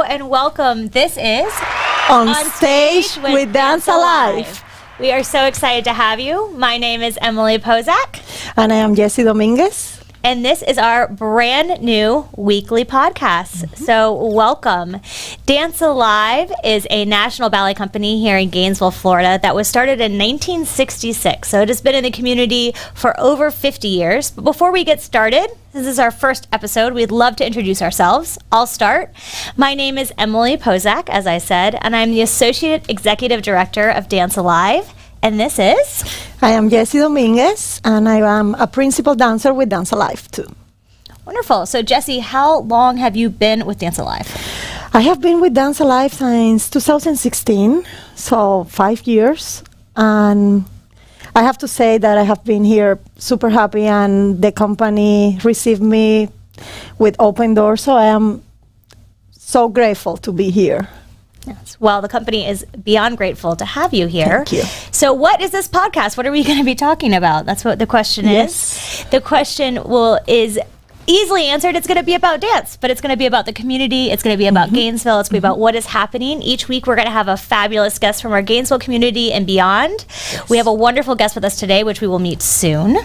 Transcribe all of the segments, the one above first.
and welcome. This is On Stage with Dance Alive. We are so excited to have you. My name is Emily Pozak. And I am Jessie Dominguez. And this is our brand new weekly podcast. So welcome. Dance Alive is a national ballet company here in Gainesville, Florida that was started in 1966. So it has been in the community for over 50 years. But before we get started, this is our first episode. We'd love to introduce ourselves. I'll start. My name is Emily Pozak, as I said, and I'm the Associate Executive Director of Dance Alive. And this is? I am Jessie Dominguez, and I am a principal dancer with Dance Alive, too. Wonderful. So, Jessie, how long have you been with Dance Alive? I have been with Dance Alive since 2016, so 5 years. And I have to say that I have been here super happy, and the company received me with open doors, so I am so grateful to be here. Yes. Well, the company is beyond grateful to have you here. Thank you. So what is this podcast? What are we going to be talking about? That's what the question is. The question is easily answered. It's going to be about dance, but it's going to be about the community. It's going to be about Gainesville. It's going to be about what is happening. Each week, we're going to have a fabulous guest from our Gainesville community and beyond. Yes. We have a wonderful guest with us today, which we will meet soon.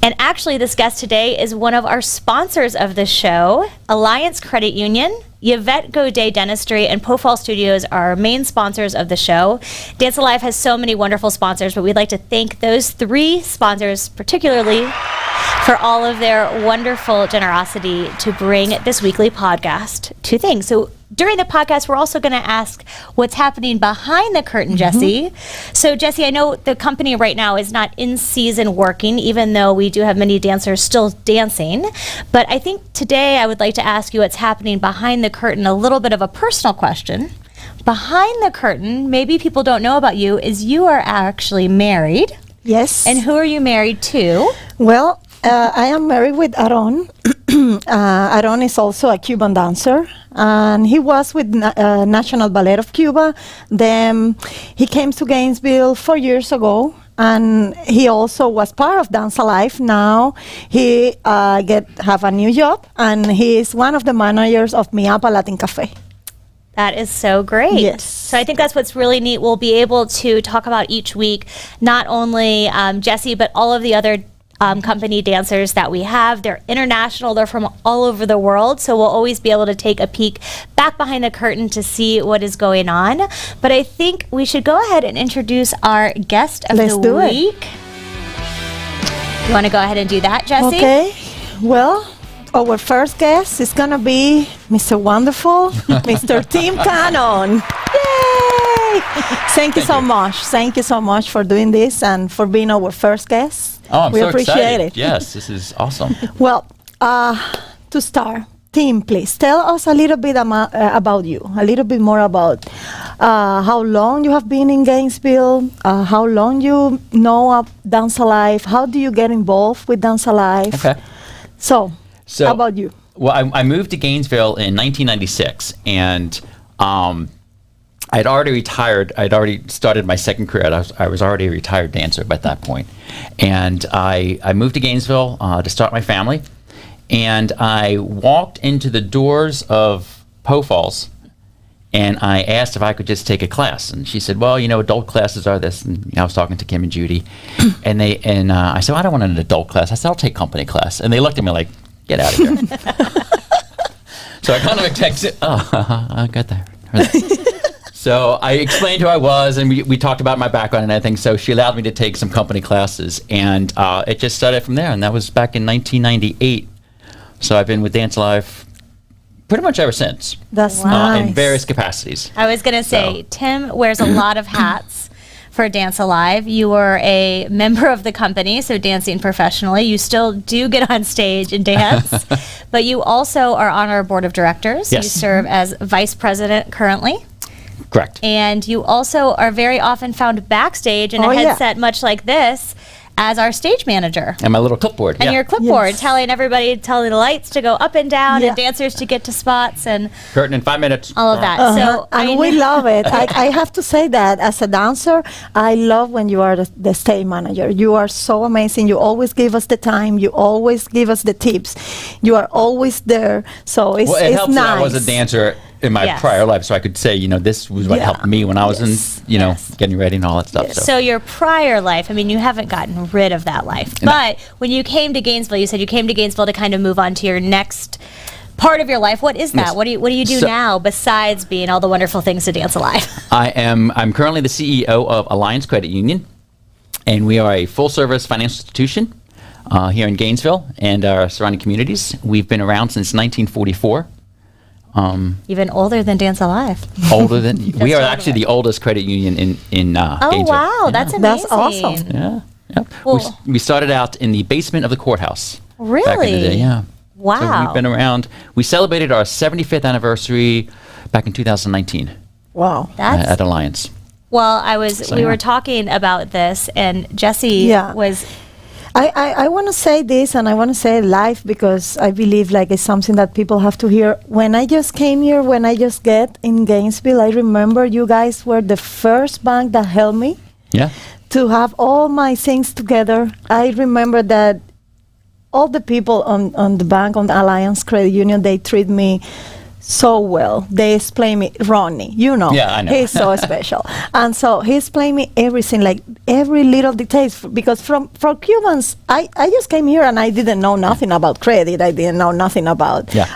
And actually, this guest today is one of our sponsors of the show, Alliance Credit Union. Yvette Godet Dentistry and Pofall Studios are our main sponsors of the show. Dance Alive has so many wonderful sponsors, but we'd like to thank those three sponsors particularly for all of their wonderful generosity to bring this weekly podcast to things. So during the podcast, we're also going to ask what's happening behind the curtain, Jessie. So, Jessie, I know the company right now is not in season working, even though we do have many dancers still dancing. But I think today I would like to ask you what's happening behind the curtain, a little bit of a personal question. Behind the curtain, maybe people don't know about you, is you are actually married. Yes. And who are you married to? Well, I am married with Aaron. Aaron is also a Cuban dancer, and he was with National Ballet of Cuba. Then he came to Gainesville 4 years ago, and he also was part of Dance Alive. Now he have a new job, and he is one of the managers of Miapa Latin Cafe. That is so great. Yes. So I think that's what's really neat. We'll be able to talk about each week, not only Jessie, but all of the other company dancers that we have. They're international. They're from all over the world. So we'll always be able to take a peek back behind the curtain to see what is going on. But I think we should go ahead and introduce our guest of the week. You want to go ahead and do that, Jessie? Okay. Well, our first guest is going to be Mr. Wonderful, Mr. Tim Cannon. Yay! Thank you so much. Thank you so much for doing this and for being our first guest. Oh, we so appreciate excited. it. Yes, this is awesome. Well, to start, Tim, please tell us a little bit about you, a little bit more about how long you have been in Gainesville, how long you know of Dance Alive, how do you get involved with Dance Alive? Okay. So how about you? Well, I moved to Gainesville in 1996, and I'd already retired. I'd already started my second career. I was already a retired dancer by that point. And I moved to Gainesville to start my family. And I walked into the doors of Pofall's, and I asked if I could just take a class. And she said, well, adult classes are this. And I was talking to Kim and Judy. and I said, well, I don't want an adult class. I said, I'll take company class. And they looked at me like, get out of here. So I kind of texted, I got that. So I explained who I was, and we talked about my background and everything. So she allowed me to take some company classes, and it just started from there. And that was back in 1998. So I've been with Dance Alive pretty much ever since. That's nice. In various capacities. I was going to say, Tim wears a lot of hats for Dance Alive. You were a member of the company, so dancing professionally. You still do get on stage and dance, but you also are on our board of directors. Yes. You serve as vice president currently. Correct. And you also are very often found backstage in a headset much like this as our stage manager. And my little clipboard. And your clipboard, Yes. telling the lights to go up and down and dancers to get to spots and curtain in 5 minutes. all of that. So and we love it. I have to say that as a dancer, I love when you are the stage manager. You are so amazing. You always give us the time. You always give us the tips. You are always there. So it's Well, it helps nice. that I was a dancer in my Yes. prior life, so I could say, this was what Yeah. helped me when I was Yes. Yes. getting ready and all that stuff. So your prior life, I mean, you haven't gotten rid of that life. No. But when you came to Gainesville, you said you came to Gainesville to kind of move on to your next part of your life. What is that? Yes. What do you do So- now besides being all the wonderful things to Dance Alive? I'm currently the CEO of Alliance Credit Union, and we are a full-service financial institution here in Gainesville and our surrounding communities. We've been around since 1944. Even older than Dance Alive. Older than we are totally actually the right. oldest credit union in Oh, Gainesville. wow. Yeah. That's amazing. That's awesome. Yeah. Yep. Cool. We started out in the basement of the courthouse. Back in the Really? day, yeah. Wow. So we've been around. We celebrated our 75th anniversary back in 2019 Wow. That's at Alliance. well. So, We yeah. were talking about this, and Jessie Yeah. was. I want to say this, and I want to say it live because I believe like it's something that people have to hear. When I just came here, when I just get in Gainesville, I remember you guys were the first bank that helped me Yeah. to have all my things together. I remember that all the people on the bank, on the Alliance Credit Union, they treat me so well. They explain me, Ronnie, Yeah, I know. he's so special. And so he explained me everything, like every little details, because for Cubans, I just came here and I didn't know nothing about credit. I didn't know nothing about, Yeah.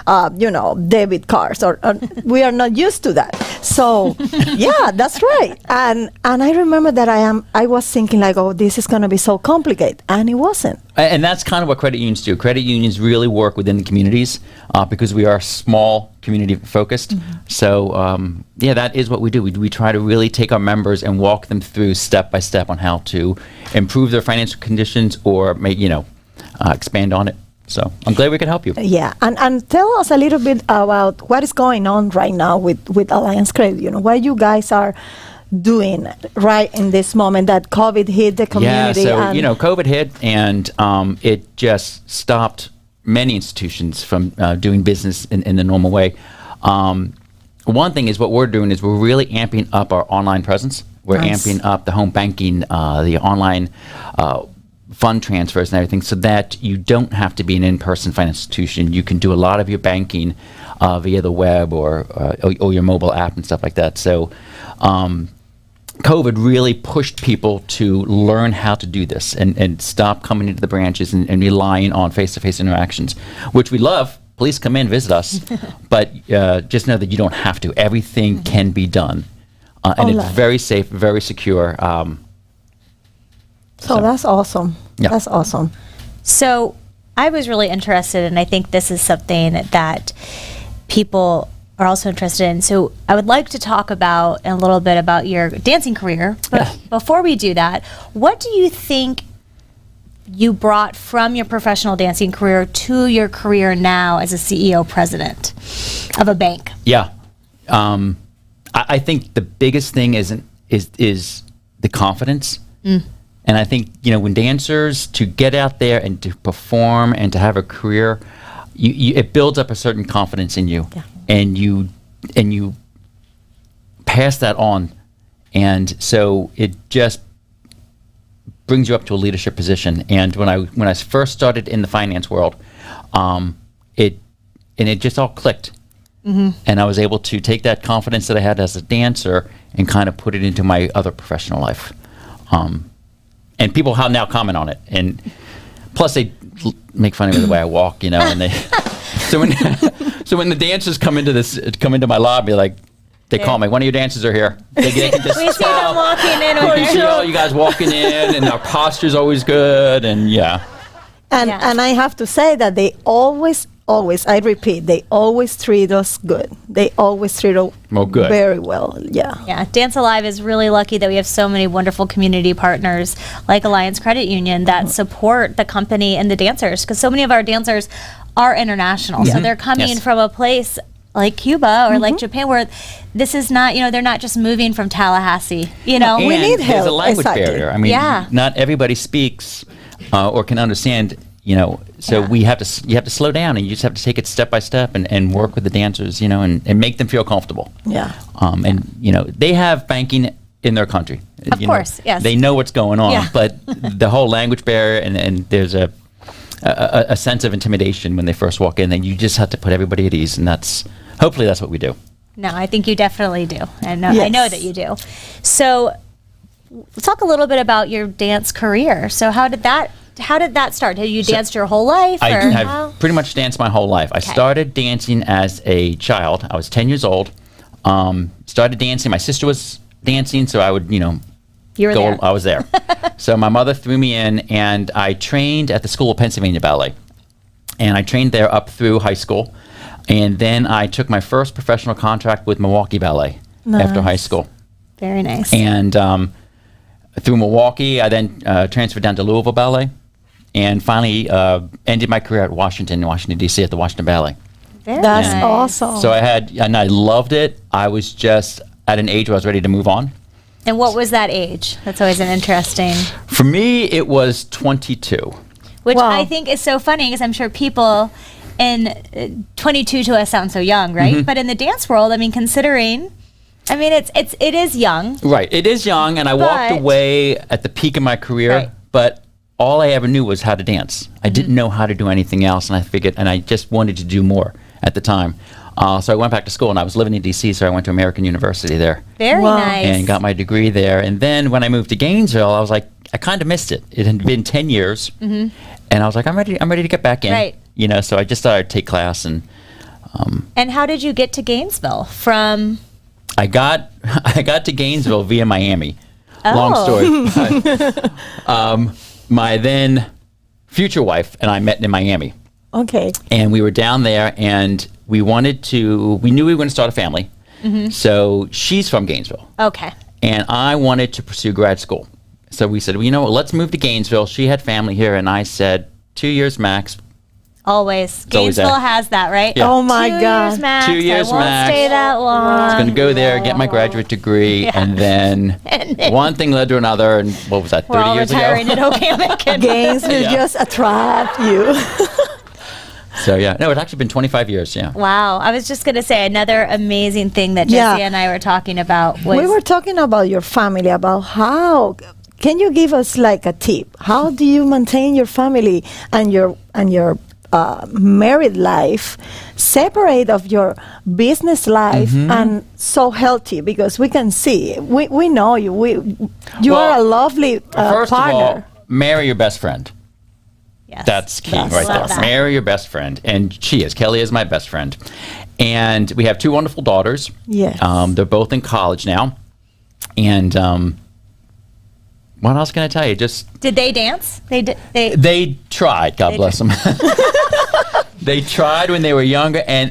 debit cards, or we are not used to that. So, yeah, that's right. And I remember that I was thinking like, oh, this is going to be so complicated. And it wasn't. And that's kind of what credit unions do. Credit unions really work within the communities because we are small, community focused. So, that is what we do. We try to really take our members and walk them through step by step on how to improve their financial conditions or make, expand on it. So I'm glad we could help you. Yeah, and tell us a little bit about what is going on right now with Alliance Credit. What you guys are doing right in this moment that COVID hit the community. Yeah, so and COVID hit, and it just stopped many institutions from doing business in the normal way. One thing is what we're doing is we're really amping up our online presence. We're Nice. amping up the home banking, the online fund transfers and everything, so that you don't have to be an in-person financial institution. You can do a lot of your banking via the web or your mobile app and stuff like that. So COVID really pushed people to learn how to do this and stop coming into the branches and relying on face-to-face interactions, which we love. Please come in, visit us. But just know that you don't have to. Everything can be done. And it's Online. very safe, very secure. so that's awesome. Yeah. That's awesome. So I was really interested, and I think this is something that people are also interested in. So I would like to talk about a little bit about your dancing career. But Yeah. before we do that, what do you think you brought from your professional dancing career to your career now as a CEO president of a bank? Yeah. I think the biggest thing is the confidence. And I think, when dancers, to get out there and to perform and to have a career, it builds up a certain confidence in you. Yeah. And you pass that on. And so it just brings you up to a leadership position. And when I first started in the finance world, it just all clicked. And I was able to take that confidence that I had as a dancer and kind of put it into my other professional life. And people now comment on it. And plus they make fun of me the way I walk, and they so when the dancers come into my lobby, like, they call me, one of your dancers are here. They can just We see them walking in. you see all you guys walking in, and our posture's always good, and yeah. And Yeah. and I have to say that they always, I repeat, they always treat us good. They always treat us good. very well. Yeah. Yeah, Dance Alive is really lucky that we have so many wonderful community partners like Alliance Credit Union that support the company and the dancers, because so many of our dancers are international. So they're coming Yes. from a place like Cuba or like Japan where this is not, they're not just moving from Tallahassee, We And need there's a help, language exactly. barrier. I mean, Yeah. not everybody speaks or can understand, so Yeah. you have to slow down, and you just have to take it step by step and work with the dancers, and make them feel comfortable. Yeah. And they have banking in their country. Of course, yes. They know what's going on, Yeah. but the whole language barrier and there's a sense of intimidation when they first walk in, and you just have to put everybody at ease, and hopefully that's what we do. No, I think you definitely do. I know Yes. that you do. So let's talk a little bit about your dance career. So how did that start? Had you danced your whole life? I or have how? pretty much danced my whole life. I started dancing as a child. I was 10 years old. Started dancing. My sister was dancing, so I would, You were go. there. I was there. So my mother threw me in, and I trained at the School of Pennsylvania Ballet. And I trained there up through high school. And then I took my first professional contract with Milwaukee Ballet after high school. Very nice. And through Milwaukee, I then transferred down to Louisville Ballet, and finally ended my career at Washington, D.C. at the Washington Ballet. Very That's nice. awesome. So I loved it. I was just at an age where I was ready to move on. And what was that age? That's always an interesting. For me, it was 22. Which Wow. I think is so funny because I'm sure people in 22 to us sound so young, right? Mm-hmm. But in the dance world, I mean, considering, I mean, it is young. Right. It is young, and I walked But- away at the peak of my career, Right. but all I ever knew was how to dance. I didn't know how to do anything else, and I just wanted to do more at the time. So I went back to school, and I was living in D.C., so I went to American University there Very Wow. nice. and got my degree there. And then when I moved to Gainesville, I was like, I kind of missed it. It had been 10 years, and I was like, I'm ready to get back in. Right. So I just thought I'd take class, and And how did you get to Gainesville from? I got to Gainesville via Miami. Oh. Long story. But, my then future wife and I met in Miami, Okay. and we were down there, and we knew we were going to start a family. So she's from Gainesville, Okay. and I wanted to pursue grad school. So we said, well, you know what, let's move to Gainesville. She had family here, and I said 2 years max. Always. always Gainesville that. has that, right? Yeah. Oh my 2 God. years max. 2 years I won't max. stay that long. Going to go there, get my graduate degree, Yeah. and then And then- one thing led to another, and what was that, We're 30 all years retiring ago? at Okanagan. Gainesville Yeah. just attract you. So yeah, no, it's actually been 25 years, yeah. Wow. I was just going to say another amazing thing that Yeah. Jessie and I were talking about was We were talking about your family, about how. Can you give us like a tip? How do you maintain your family and your married life separate of your business life and so healthy? Because we can see, we know you. You Well, are a lovely First partner. of all, marry your best friend. yes. That's key Yes. right Love there. that. Marry your best friend. And Kelly is my best friend. And we have two wonderful daughters. Yes. They're both in college now. And what else can I tell you? Just Did they dance? They did. they tried, God They bless them. They tried when they were younger, and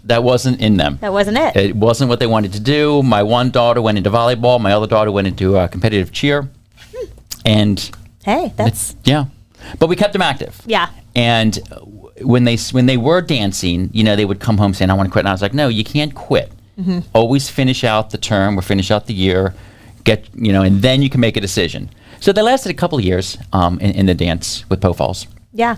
that wasn't in them. That wasn't it. It wasn't what they wanted to do. My one daughter went into volleyball. My other daughter went into competitive cheer. And Hey, that's yeah, but we kept them active. yeah. And when they were dancing, they would come home saying, "I want to quit." And I was like, "No, you can't quit. Always finish out the term or finish out the year, and then you can make a decision." So they lasted a couple of years in the dance with Pofalls. Yeah.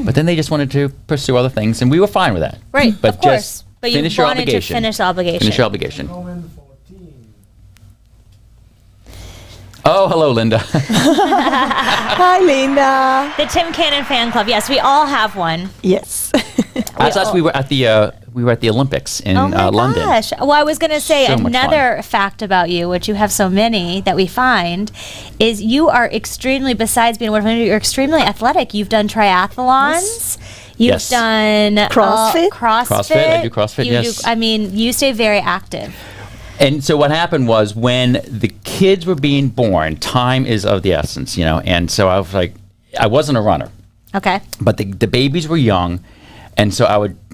But then they just wanted to pursue other things, and we were fine with that. Right. But of course. just But you finish your wanted obligation. to finish the obligation. Finish your obligation. Oh, hello, Linda. Hi, Linda. The Tim Cannon fan club. Yes, we all have one. Yes. That's us. We were at the Olympics in Oh my London. gosh. Well, I was going to say So much another fact about you, which you have so many that we find, is you are extremely, besides being a wonderful, you're extremely athletic. You've done triathlons. You've Yes. CrossFit? done CrossFit, I do CrossFit, You yes. you stay very active. And so what happened was when the kids were being born, time is of the essence, And so I was like, I wasn't a runner, Okay. but the babies were young, and so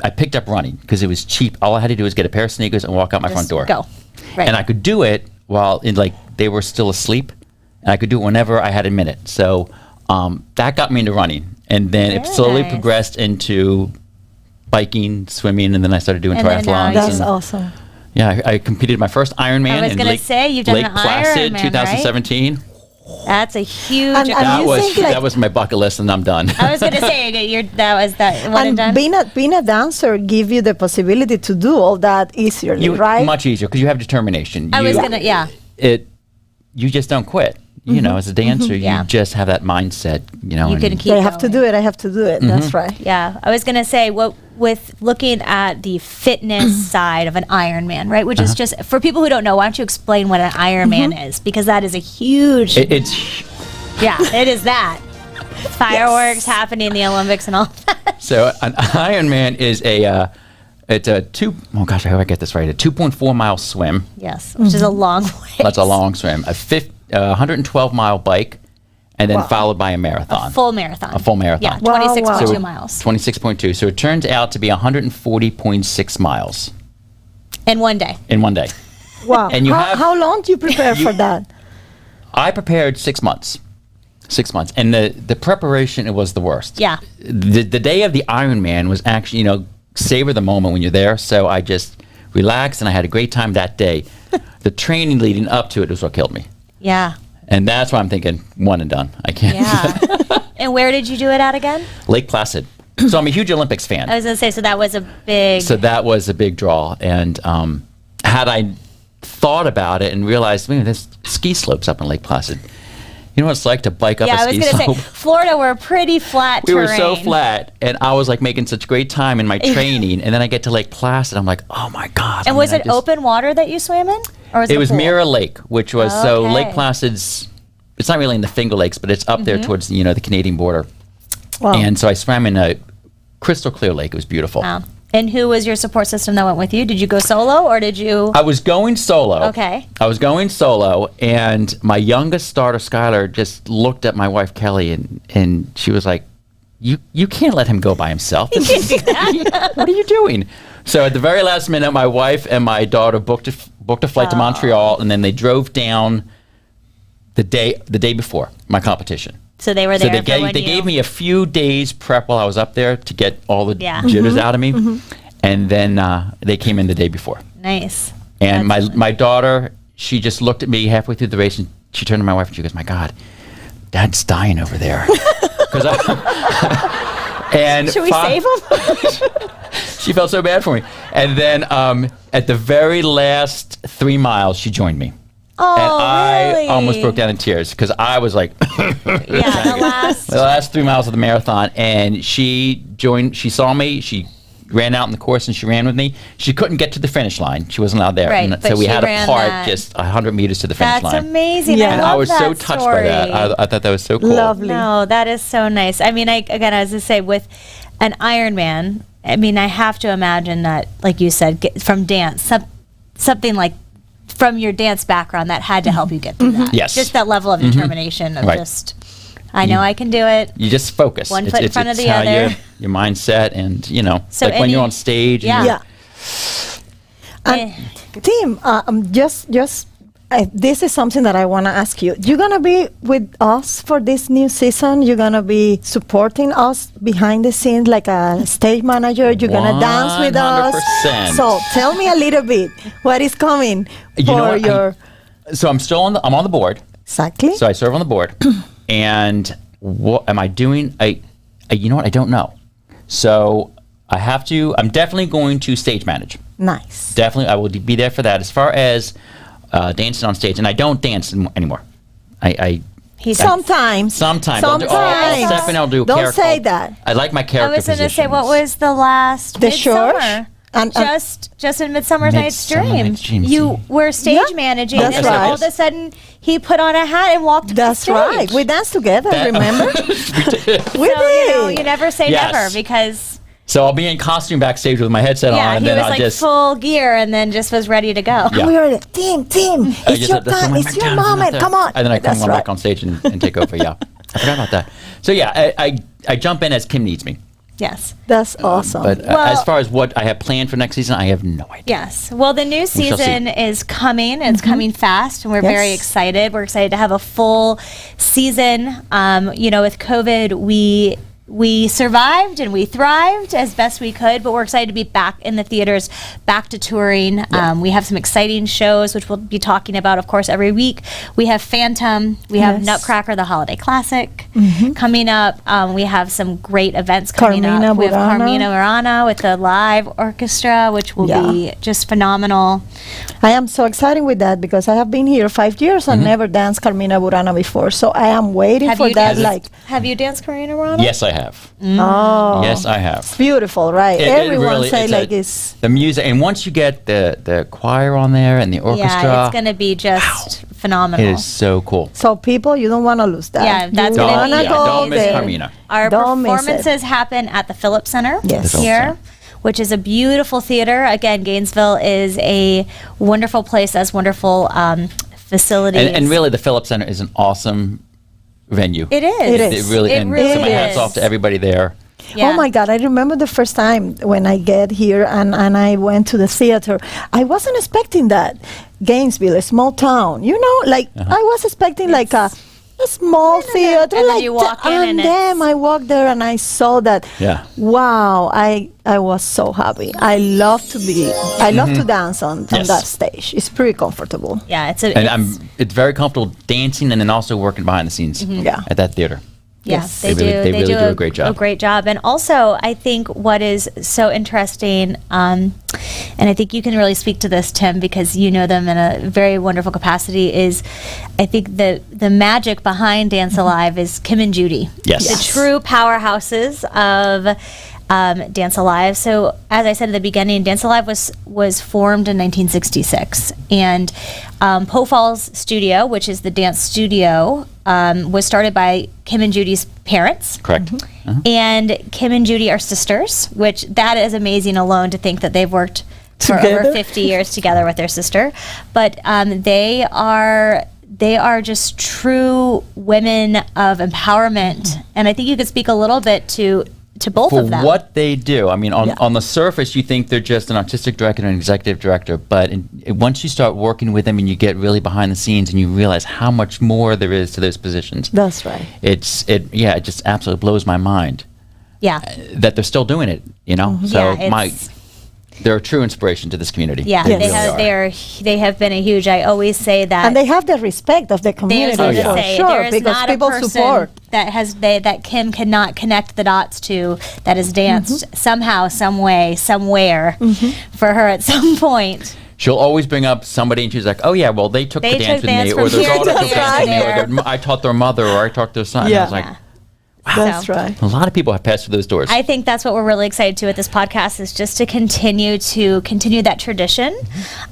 I picked up running because it was cheap. All I had to do was get a pair of sneakers and walk out my front Just door. Go. Right. And I could do it while they were still asleep, and I could do it whenever I had a minute. So that got me into running, and then it Very slowly nice. progressed into biking, swimming, and then I started doing And then now triathlons. That's and- awesome. Yeah, I competed my first Ironman I was in gonna Lake, say, you've done Lake an Placid, Ironman, 2017. That's a huge. And That you was think, like- that was my bucket list, and I'm done. I was going to say that was that one and done. being a dancer give you the possibility to do all that easily, right? Much easier because you have determination. I was You- gonna, yeah. You just don't quit. As a dancer, Yeah. you just have that mindset. You and- can keep. I have to going. do it. I have to do it. That's right. Yeah, I was gonna say, what with looking at the fitness side of an Ironman, right? Which is just, for people who don't know, why don't you explain what an Ironman is? Because that is a huge... Yeah, it is that. Fireworks happening in the Olympics and all that. So an Ironman is it's a I hope I get this right, a 2.4 mile swim. Yes, which is a long way. That's a long swim. A 112 mile bike, and then followed by a marathon. A full marathon. A full marathon. Yeah, 26.2 So miles. 26.2. So it turns out to be 140.6 miles. In one day. In one day. Wow. And how long do you prepare for that? I prepared 6 months. 6 months. And the preparation, it was the worst. Yeah. The day of the Ironman was actually, savor the moment when you're there. So I just relaxed and I had a great time that day. The training leading up to it was what killed me. Yeah. And that's why I'm thinking one and done. I can't. Yeah. And where did you do it at again? Lake Placid. So I'm a huge Olympics fan. I was going to say, so that was a big... So that was a big draw. And had I thought about it and realized, there's ski slopes up in Lake Placid. You know what it's like to bike up a ski slope? Yeah, I was going to say, Florida, we're pretty flat terrain. We were so flat, and I was like making such great time in my training, and then I get to Lake Placid, I'm like, oh my God. And was it open water that you swam in? Or was it was pool? Mirror Lake, which was, so Lake Placid's, it's not really in the Finger Lakes, but it's up there towards, the Canadian border. Wow. And so I swam in a crystal clear lake. It was beautiful. Wow. And who was your support system that went with you? Did you go solo or did you? I was going solo. Okay. I was going solo, and my youngest starter, Skylar, just looked at my wife, Kelly, and she was like, you can't let him go by himself. You can't do that. What are you doing? So at the very last minute, my wife and my daughter booked a flight to Montreal, and then they drove down the day before my competition. So they were there. So they gave me a few days prep while I was up there to get all the jitters out of me, and then they came in the day before. Nice. And my daughter, she just looked at me halfway through the race, and she turned to my wife and she goes, "My God, Dad's dying over there." And should we save him? She felt so bad for me. And then at the very last 3 miles, she joined me. Oh, and really? I almost broke down in tears because I was like, yeah, the last 3 miles of the marathon. And she saw me, she ran out in the course and she ran with me. She couldn't get to the finish line. She wasn't allowed there. Right, and but so we she had to ran part that. just 100 meters to the finish line. That's amazing. Yeah. I And love I was that so touched story. by that. I thought that was so cool. Lovely. No, that is so nice. I mean, again, as I say, with an Ironman, I mean, I have to imagine that, like you said, from dance, something like from your dance background that had to help you get through that. Yes. Just that level of determination of Right. just, I know I can do it. You just focus. One foot in front of the how other. Your mindset and, So like when you're on stage. Yeah. Yeah. And Tim, this is something that I want to ask you. You're going to be with us for this new season. You're going to be supporting us behind the scenes like a stage manager. You're going to dance with us. 100%. So tell me a little bit what is coming for your... So I'm I'm on the board. Exactly. So I serve on the board. And what am I doing? You know what? I don't know. So I'm definitely going to stage manage. Nice. Definitely, I will be there for that. As far as dancing on stage, and I don't dance anymore. Sometimes. I'll step in, I'll do a Don't character. say that. I like my character I was going to say, positions. what was the last The Midsummer? Church? And- just in Midsummer Night's Midsummer Dream. Night's Dream. You were stage Yeah, managing, that's and then right. all of a sudden he put on a hat and walked to the That's stage. right. We danced together, remember? We So, did. you never say Yes. never because So I'll be in costume backstage with my headset on, and he then was I'll like just full gear and then just was ready to go. Yeah. We were like, Tim, it's your time, it's your moment, come on. And then I come That's on right. back on stage and take over. Yeah, I forgot about that. So yeah, I jump in as Kim needs me. Yes. That's awesome. But Well- as far as what I have planned for next season, I have no idea. Yes. Well, the new shall see. season is coming. It's coming fast, and we're very Yes. excited. We're excited to have a full season. With COVID, we survived and we thrived as best we could, but we're excited to be back in the theaters, back to touring. We have some exciting shows, which we'll be talking about, of course, every week. We have Phantom. We have Yes. Nutcracker, the Holiday Classic. coming up. We have some great events coming Carmina up. We have Burana. Carmina Burana with the live orchestra, which will be just phenomenal. I am so excited with that because I have been here 5 years and never danced Carmina Burana before. So I am waiting for that. Have you danced Carmina Burana? Yes, I have. Oh, Yes, I have. it's beautiful, right? Everyone say it's the music, and once you get the choir on there and the orchestra, Yeah, it's going to be just phenomenal. it is so cool. so people, you don't want to lose that. Yeah, that's you gonna wanna be go don't miss there. Carmina. Our Don't miss it. performances happen at the Phillips Center Yes. The Phillips here, Center. which is a beautiful theater. Again, Gainesville is a wonderful place, has wonderful facilities. And really, the Phillips Center is an awesome venue. It is. It is. It really, It and really so my hats is. off to everybody there. Yeah. Oh my God, I remember the first time when I get here and I went to the theater. I wasn't expecting that. Gainesville, a small town, I was expecting like a small theater. And then like you walk in and then I walked there and I saw that. Yeah. Wow, I was so happy. I love to dance on Yes. that stage. It's pretty comfortable. Yeah, it's It's very comfortable dancing and then also working behind the scenes Yeah. at that theater. Yes, They really do a great job. A great job. And also, I think what is so interesting, and I think you can really speak to this, Tim, because you know them in a very wonderful capacity, is I think the magic behind Dance Alive is Kim and Judy. Yes. The true powerhouses of Dance Alive. So, as I said at the beginning, Dance Alive was formed in 1966, and Poe Falls Studio, which is the dance studio, was started by Kim and Judy's parents. Correct. And Kim and Judy are sisters, which that is amazing alone to think that they've worked for over Together? 50 years together with their sister. But they are just true women of empowerment, and I think you could speak a little bit to both For of them. what they do, I mean, Yeah. on the surface, you think they're just an artistic director and an executive director, but once you start working with them and you get really behind the scenes and you realize how much more there is to those positions, That's right. it just absolutely blows my mind Yeah. that they're still doing it. So Yeah, they're a true inspiration to this community. Yeah, Yes. they have been a huge. I always say that, And they have the respect of the community there's yeah. for say, sure there is because not people a person support. that Kim cannot connect the dots to that has danced somehow, some way, somewhere for her at some point. She'll always bring up somebody and she's like, oh yeah, well they took They the dance took with me, dance or from their here daughter to took dance with me, there. or I taught their mother, or I taught their son. And I Yeah. was like, That's So, right. a lot of people have passed through those doors. I think that's what we're really excited to with this podcast is just to continue that tradition.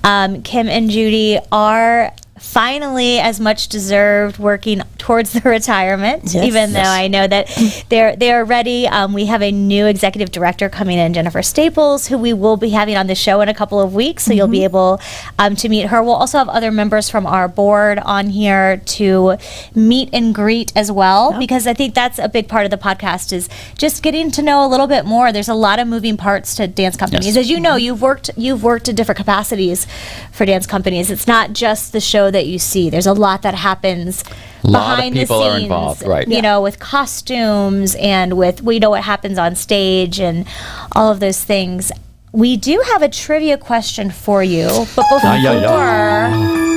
Kim and Judy are finally, as much deserved, working towards the retirement. Yes. Even though I know that they are ready. We have a new executive director coming in, Jennifer Staples, who we will be having on the show in a couple of weeks. So you'll be able to meet her. We'll also have other members from our board on here to meet and greet as well, because I think that's a big part of the podcast is just getting to know a little bit more. There's a lot of moving parts to dance companies. Yes. As you know, you've worked in different capacities for dance companies. It's not just the show that you see. There's a lot that happens Lot of behind the people are scenes, involved, right. You know, with costumes and with what happens on stage and all of those things. We do have a trivia question for you, but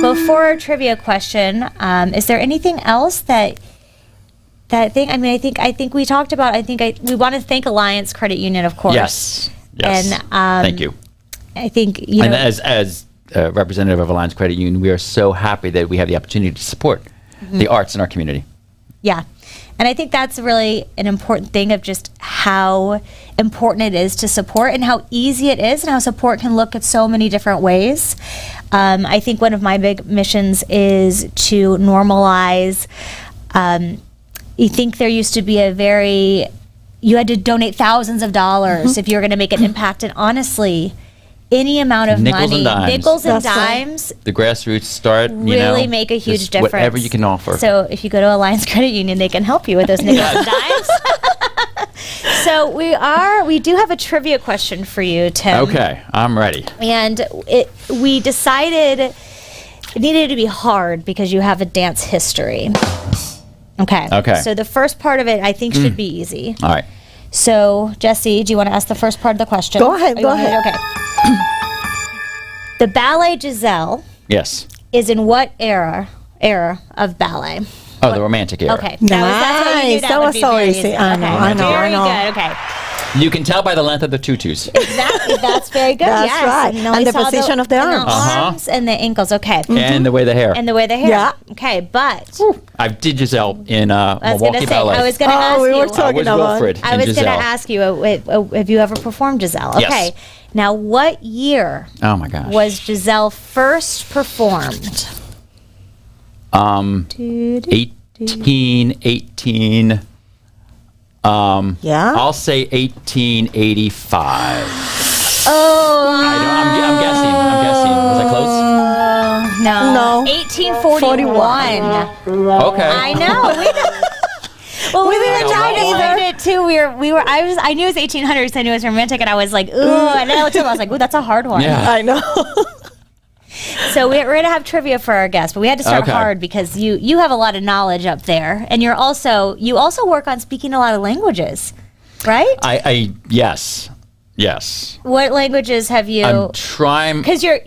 before our trivia question, is there anything else that I think we talked about. We want to thank Alliance Credit Union, of course. Yes. And Thank you. I think And as representative of Alliance Credit Union, we are so happy that we have the opportunity to support the arts in our community. Yeah. And I think that's really an important thing of just how important it is to support and how easy it is and how support can look at so many different ways. I think one of my big missions is to normalize. You think there used to be you had to donate thousands of dollars if you were going to make an impact. And honestly, any amount of Nickels money, and dimes. nickels and That's right. dimes, The grassroots start, really make a huge just difference. Whatever you can offer. So if you go to Alliance Credit Union, they can help you with those nickels and dimes. So we do have a trivia question for you, Tim. Okay, I'm ready. And we decided it needed to be hard because you have a dance history. Okay. Okay. So the first part of it, I think, should be easy. All right. So, Jessie, do you want to ask the first part of the question? Go ahead, Or you go want me to- ahead. Okay. The ballet Giselle Yes. is in what era of ballet? Oh, the romantic era. Okay. That's how you knew Nice. That would was be so very easy. I know, Okay. I know, Very I know. good. Okay. You can tell by the length of the tutus. Exactly. That's very good. That's yes. right. then And we the saw position of the and arms. arms and the ankles. Okay. And the way the hair. And the way the hair. Yeah. Okay, but I did Giselle in I was Milwaukee gonna say Ballet. I was gonna ask we you. were I talking was about Wilfred I in was Giselle. gonna ask you, have you ever performed Giselle? Yes. Okay. Now, what year Oh my gosh. was Giselle first performed? 1818. Yeah. I'll say 1885. Oh, I'm guessing. Was I close? no. No. 1841. Okay. I know. Well, we didn't were trying to know find it too. I knew it was 1800s. I knew it was romantic, and I was like, ooh. And then I looked at it, I was like, ooh, that's a hard one. Yeah. I know. So we're going to have trivia for our guests, but we had to start Okay. hard because you have a lot of knowledge up there, and you also work on speaking a lot of languages, right? Yes. What languages have you? I'm trying. Because your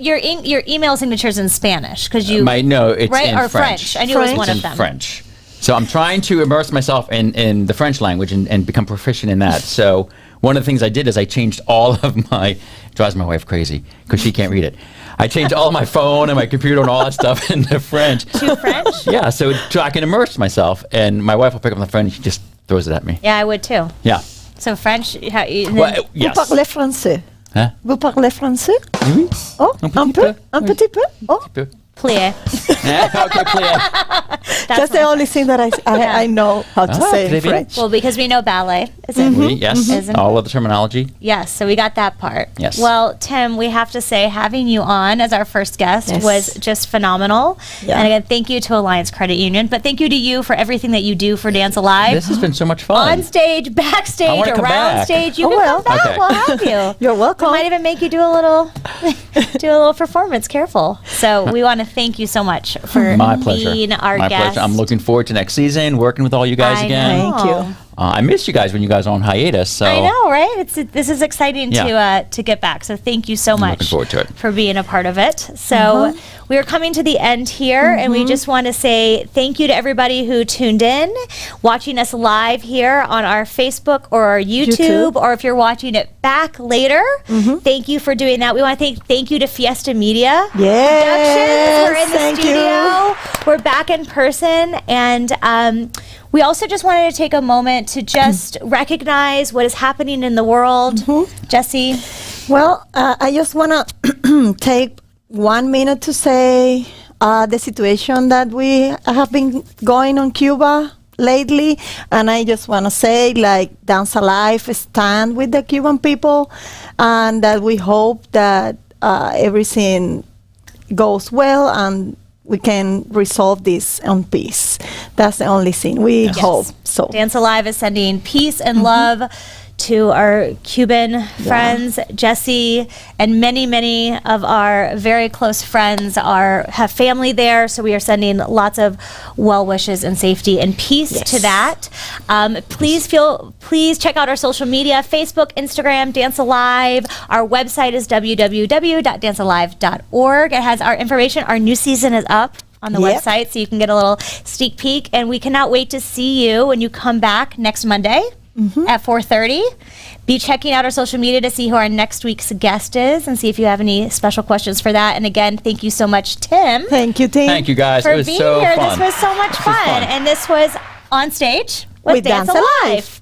email signature's in Spanish. Because you It's right in or French. I knew it was French. one It's of in them. French. So I'm trying to immerse myself in the French language and become proficient in that. So one of the things I did is I changed all of it drives my wife crazy because she can't read it. I changed all my phone and my computer and all that stuff into French. To French? Yeah, so I can immerse myself, and my wife will pick up the phone and she just throws it at me. Yeah, I would too. Yeah. So French. Well, Vous yes. parlez français? Hein? Vous parlez français? Oui. Oh, Un petit un peu? peu. Un petit peu? Oh, Peu. Plié. Okay, clear. that's the only thing that I know how to say très in bien. French. Well, because we know ballet. Is it? Oui, yes. Isn't it? All of the terminology. Yes, so we got that part. Yes. Well, Tim, we have to say having you on as our first guest Yes. was just phenomenal. Yeah. And again, thank you to Alliance Credit Union, but thank you to you for everything that you do for Dance Alive. This has been so much fun. On stage, I backstage, wanna come around back. stage. You Oh, can well. come back. Okay. We'll have you. You're welcome. We might even make you do a little performance. Careful. So we want to thank you so much for My pleasure. being our My guest. pleasure. I'm looking forward to next season, working with all you guys I again. know. Thank you. I missed you guys when you guys were on hiatus. So I know, right? This is exciting Yeah. to get back. So thank you so much looking forward to it. for being a part of it. So we are coming to the end here, and we just want to say thank you to everybody who tuned in, watching us live here on our Facebook or our YouTube. Or if you're watching it back later. Thank you for doing that. We want to thank you to Fiesta Media Productions. We're in the thank studio. you. We're back in person, and we also just wanted to take a moment to just recognize what is happening in the world. Jessie? Well, I just want to take 1 minute to say the situation that we have been going on Cuba lately, and I just want to say, like, Dance Alive stand with the Cuban people, and that we hope that everything goes well and we can resolve this on peace. That's the only thing we hope. So Dance Alive is sending peace and love to our Cuban friends. Jessie and many of our very close friends have family there, so we are sending lots of well wishes and safety and peace to that. Please check out our social media: Facebook, Instagram, Dance Alive. Our website is www.dancealive.org. It has our information. Our new season is up on the website, so you can get a little sneak peek, and we cannot wait to see you when you come back next Monday at 4:30. Be checking out our social media to see who our next week's guest is and see if you have any special questions for that. And again, thank you so much, Tim, thank you, team. Thank you guys. for It was being so here. fun. This was so much fun. fun. And this was On Stage with With Dance Dance Alive. Alive.